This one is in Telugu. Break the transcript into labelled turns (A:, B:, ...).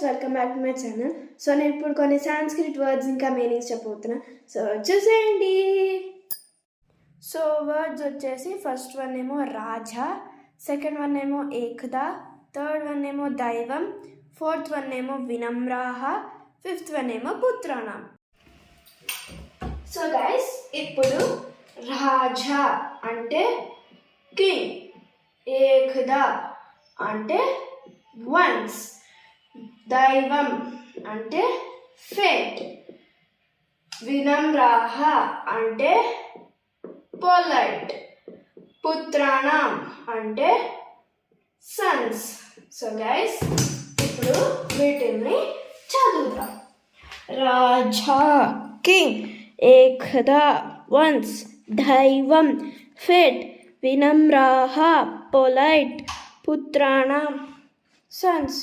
A: Welcome back to my channel. So నేను ఇప్పుడు కొన్ని సాంస్క్రిట్ వర్డ్స్ ఇంకా మీనింగ్స్ చెప్పబోతున్నా. సో చూసేయండి. సో వర్డ్స్ వచ్చేసి ఫస్ట్ వన్ ఏమో రాజా, సెకండ్ వన్ ఏమో ఏకదా, థర్డ్ వన్ ఏమో దైవం, ఫోర్త్ వన్ ఏమో వినమ్రాహ, ఫిఫ్త్ వన్ ఏమో పుత్రాణం. సో గైస్, ఇప్పుడు రాజా అంటే కింగ్, ఏకదా అంటే వన్స్, దైవం అంటే ఫేట్, వినమ్రాహ అంటే పొలైట్, పుత్రాణం అంటే సన్స్. సో గైస్, ఇప్పుడు వీటిని చదువుదాం. రాజా కింగ్, ఏకదా వన్స్, దైవం ఫేట్, వినమ్రాహ పొలైట్, పుత్రాణం సన్స్.